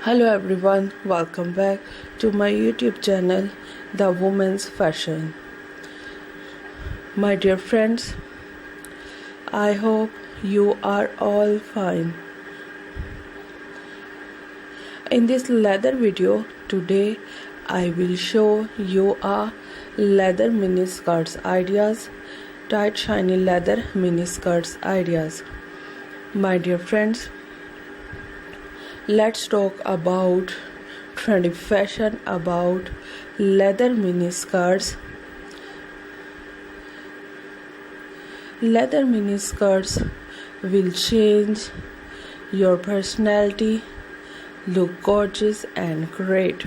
Hello everyone, welcome back to my YouTube channel, The Women's Fashion. My dear friends, I hope you are all fine. In this leather video today, I will show you a leather mini skirts ideas, tight shiny leather mini skirts ideas. My dear friends, let's talk about trendy fashion about leather mini skirts. Leather mini skirts will change your personality, look gorgeous and great.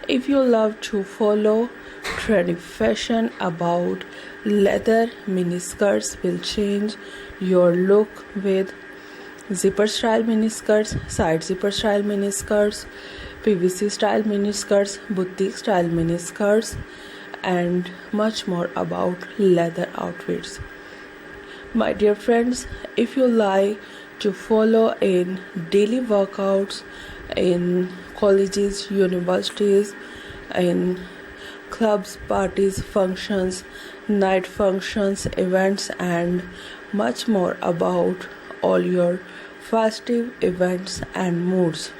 If you love to follow trendy fashion about leather mini skirts will change your look with zipper style mini skirts, side zipper style mini skirts, PVC style mini skirts, boutique style mini skirts, and much more about leather outfits. My dear friends, if you like to follow in daily workouts in colleges, universities, in clubs, parties, functions, night functions, events, and much more about all your festive events and moods.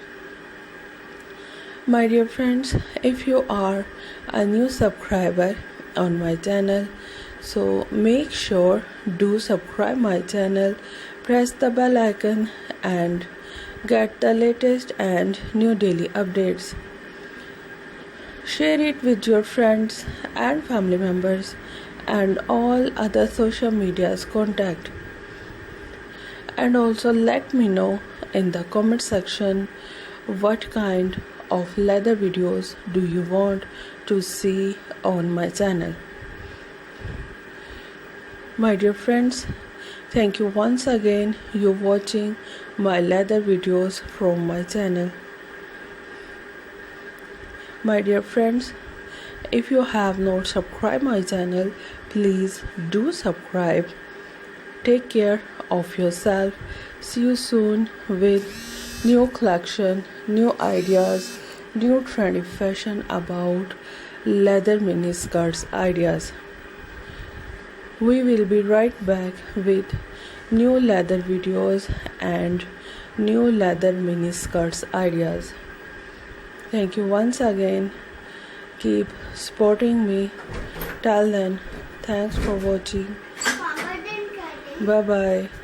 My dear friends, if you are a new subscriber on my channel, so make sure do subscribe my channel, press the bell icon and get the latest and new daily updates. Share it with your friends and family members and all other social media's contact. And also let me know in the comment section what kind of leather videos do you want to see on my channel. My dear friends, thank you once again you watching my leather videos from my channel. My dear friends, if you have not subscribed my channel, please do subscribe. Take care of yourself. See you soon with new collection, new ideas, new trendy fashion about leather mini skirts ideas. We will be right back with new leather videos and new leather mini skirts ideas. Thank you once again. Keep supporting me. Till then, thanks for watching. Bye bye.